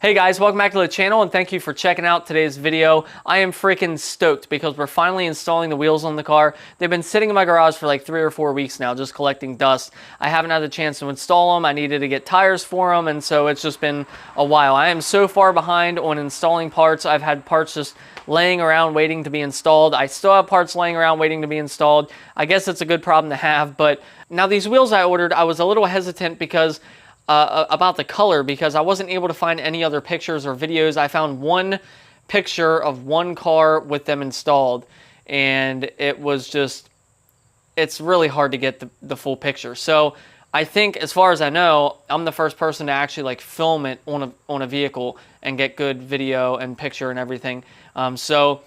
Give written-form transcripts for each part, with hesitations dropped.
Hey guys, welcome back to the channel and thank you for checking out today's video. I am freaking stoked because we're finally installing the wheels on the car. They've been sitting in my garage for like 3 or 4 weeks now, just collecting dust. I haven't had the chance to install them. I needed to get tires for them, and so it's just been a while. I am so far behind on installing parts. I've had parts just laying around waiting to be installed. I still have parts laying around waiting to be installed. I guess it's a good problem to have, but now these wheels I ordered, I was a little hesitant because about the color, because I wasn't able to find any other pictures or videos. I found one picture of one car with them installed, and it was just, it's really hard to get the full picture. So I think, as far as I know, I'm the first person to actually like film it on a vehicle and get good video and picture and everything. So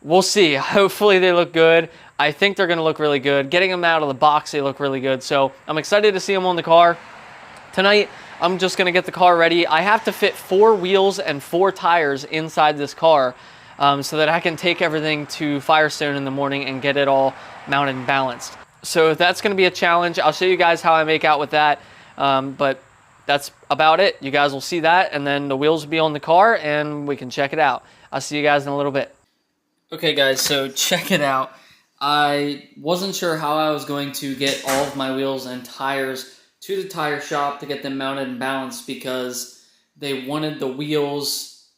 we'll see. Hopefully they look good. I think they're going to look really good. Getting them out of the box, they look really good. So I'm excited to see them on the car. Tonight, I'm just going to get the car ready. I have to fit 4 wheels and 4 tires inside this car so that I can take everything to Firestone in the morning and get it all mounted and balanced. So that's going to be a challenge. I'll show you guys how I make out with that, but that's about it. You guys will see that, and then the wheels will be on the car and we can check it out. I'll see you guys in a little bit. Okay guys, so check it out. I wasn't sure how I was going to get all of my wheels and tires to the tire shop to get them mounted and balanced because they wanted the wheels.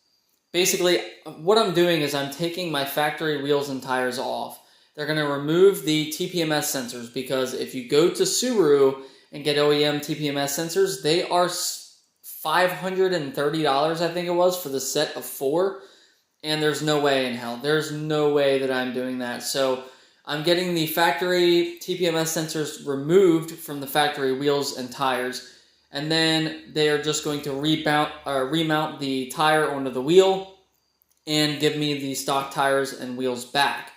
Basically, what I'm doing is I'm taking my factory wheels and tires off. They're going to remove the TPMS sensors because if you go to Subaru and get OEM TPMS sensors, they are $530, I think it was, for the set of 4. And there's no way in hell. There's no way that I'm doing that. So I'm getting the factory TPMS sensors removed from the factory wheels and tires, and then they are just going to remount the tire onto the wheel and give me the stock tires and wheels back.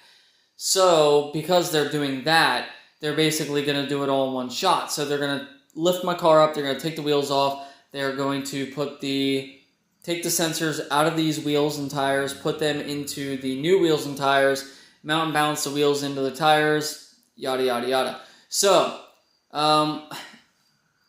So because they're doing that, they're basically going to do it all in one shot. So they're going to lift my car up, they're going to take the wheels off, they're going to take the sensors out of these wheels and tires, put them into the new wheels and tires, mount and balance the wheels into the tires, yada, yada, yada. So, I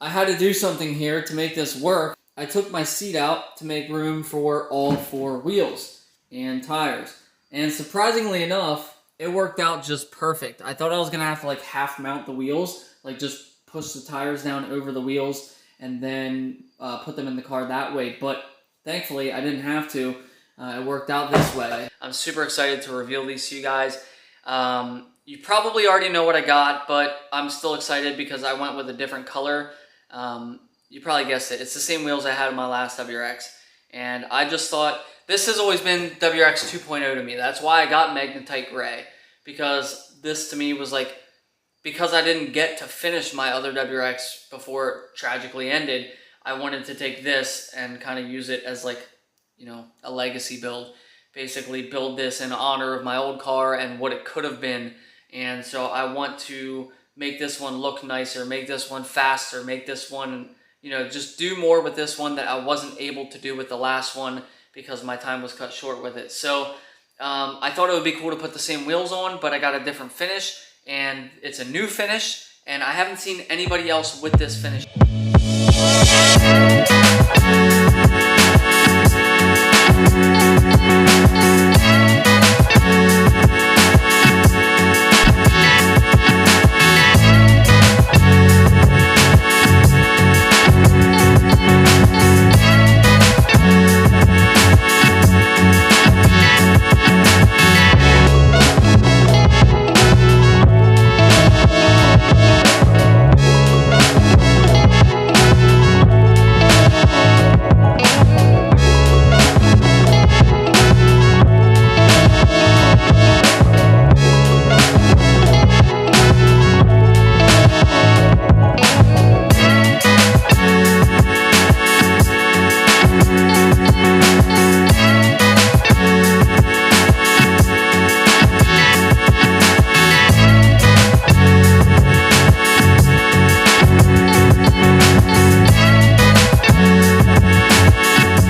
had to do something here to make this work. I took my seat out to make room for all 4 wheels and tires. And surprisingly enough, it worked out just perfect. I thought I was going to have to like half mount the wheels, like just push the tires down over the wheels and then put them in the car that way. But thankfully, I didn't have to. It worked out this way. I'm super excited to reveal these to you guys. You probably already know what I got, but I'm still excited because I went with a different color. You probably guessed it. It's the same wheels I had in my last WRX. And I just thought, this has always been WRX 2.0 to me. That's why I got Magnetite Gray. Because this to me was like, because I didn't get to finish my other WRX before it tragically ended, I wanted to take this and kind of use it as like, you know, a legacy build. Basically build this in honor of my old car and what it could have been. And so I want to make this one look nicer, make this one faster, make this one, you know, just do more with this one that I wasn't able to do with the last one because my time was cut short with it. So I thought it would be cool to put the same wheels on, but I got a different finish, and it's a new finish, and I haven't seen anybody else with this finish.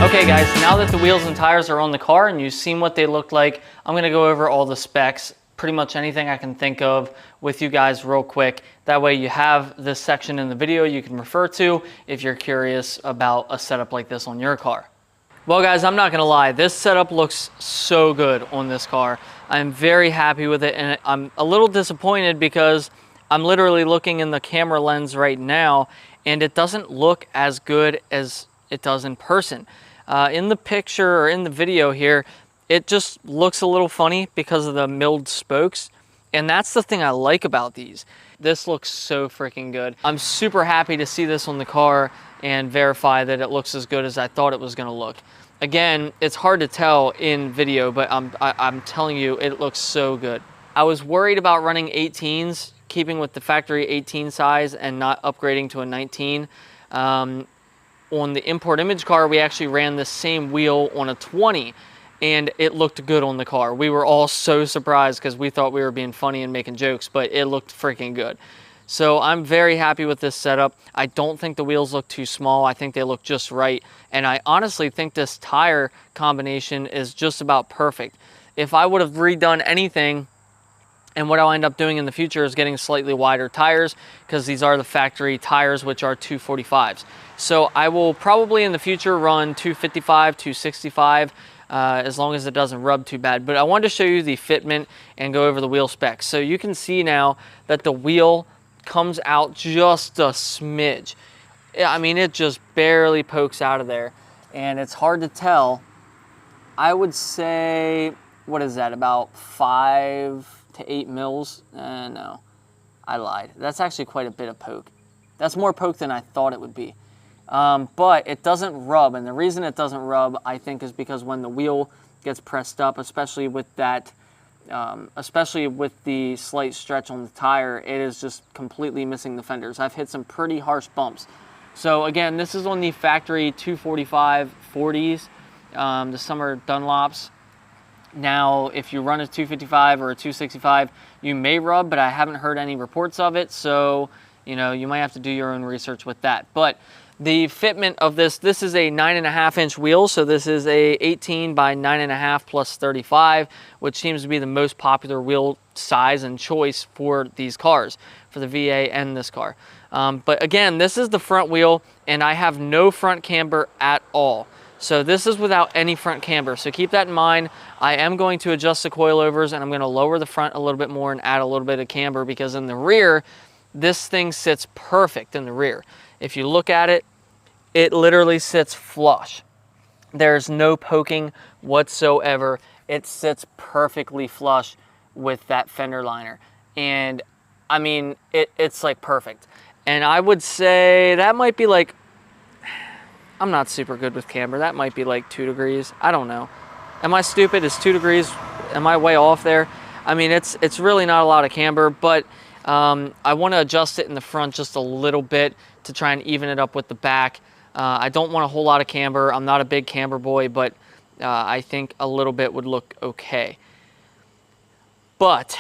Okay guys, now that the wheels and tires are on the car and you've seen what they look like, I'm going to go over all the specs, pretty much anything I can think of with you guys real quick. That way you have this section in the video you can refer to if you're curious about a setup like this on your car. Well guys, I'm not gonna lie, this setup looks so good on this car. I'm very happy with it, and I'm a little disappointed because I'm literally looking in the camera lens right now and it doesn't look as good as it does in person. In the picture or in the video here, it just looks a little funny because of the milled spokes, and that's the thing I like about these. This looks so freaking good. I'm super happy to see this on the car and verify that it looks as good as I thought it was gonna look. Again, it's hard to tell in video, but I'm telling you, it looks so good. I was worried about running 18s, keeping with the factory 18 size and not upgrading to a 19. On the import image car, we actually ran the same wheel on a 20, and it looked good on the car. We were all so surprised because we thought we were being funny and making jokes, but it looked freaking good. So I'm very happy with this setup. I don't think the wheels look too small. I think they look just right. And I honestly think this tire combination is just about perfect. If I would have redone anything, and what I'll end up doing in the future is getting slightly wider tires, because these are the factory tires, which are 245s. So I will probably in the future run 255, 265, as long as it doesn't rub too bad. But I wanted to show you the fitment and go over the wheel specs. So you can see now that the wheel comes out just a smidge. I mean, it just barely pokes out of there, and it's hard to tell. I would say, what is that, about 5 to 8 mils? No, I lied. That's actually quite a bit of poke. That's more poke than I thought it would be. But it doesn't rub, and the reason it doesn't rub, I think, is because when the wheel gets pressed up, especially with that, especially with the slight stretch on the tire, it is just completely missing the fenders. I've hit some pretty harsh bumps. So again, this is on the factory 245 40s, the summer Dunlops. Now, if you run a 255 or a 265, you may rub, but I haven't heard any reports of it. So, you know, you might have to do your own research with that. But the fitment of this is a 9.5-inch wheel. So this is a 18 by 9.5 plus 35, which seems to be the most popular wheel size and choice for these cars, for the VA and this car. But again, this is the front wheel, and I have no front camber at all. So this is without any front camber. So keep that in mind. I am going to adjust the coilovers, and I'm going to lower the front a little bit more and add a little bit of camber, because in the rear, this thing sits perfect in the rear. If you look at it, it literally sits flush. There's no poking whatsoever. It sits perfectly flush with that fender liner. And I mean, it's like perfect. And I would say that might be like, I'm not super good with camber. That might be like 2 degrees. I don't know. Am I stupid? Is 2 degrees, am I way off there? I mean, it's really not a lot of camber, but I want to adjust it in the front just a little bit to try and even it up with the back. I don't want a whole lot of camber. I'm not a big camber boy, but I think a little bit would look okay. But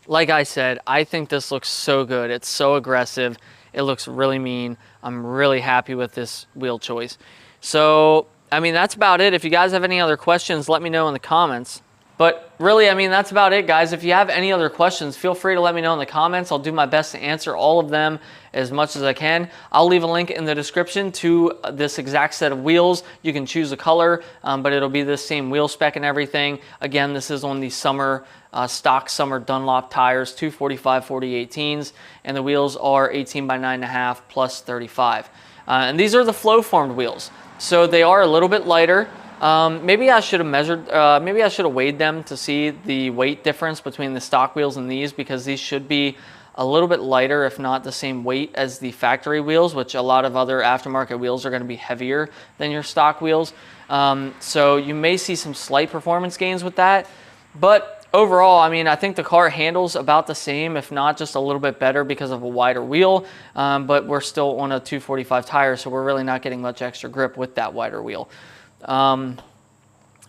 like I said, I think this looks so good. It's so aggressive. It looks really mean. I'm really happy with this wheel choice. So, I mean, that's about it. If you guys have any other questions, let me know in the comments. But really, I mean, that's about it, guys. If you have any other questions, feel free to let me know in the comments. I'll do my best to answer all of them as much as I can. I'll leave a link in the description to this exact set of wheels. You can choose a color, but it'll be the same wheel spec and everything. Again, this is on the summer, stock summer Dunlop tires, 245 40/18s, and the wheels are 18 by 9.5 plus 35. And these are the flow formed wheels. So they are a little bit lighter. Maybe I should have measured, maybe I should have weighed them to see the weight difference between the stock wheels and these, because these should be a little bit lighter, if not the same weight as the factory wheels, which a lot of other aftermarket wheels are going to be heavier than your stock wheels. So you may see some slight performance gains with that. But overall, I mean, I think the car handles about the same, if not just a little bit better because of a wider wheel. But we're still on a 245 tire, so we're really not getting much extra grip with that wider wheel.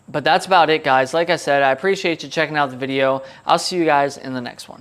But that's about it, guys. Like I said, I appreciate you checking out the video. I'll see you guys in the next one.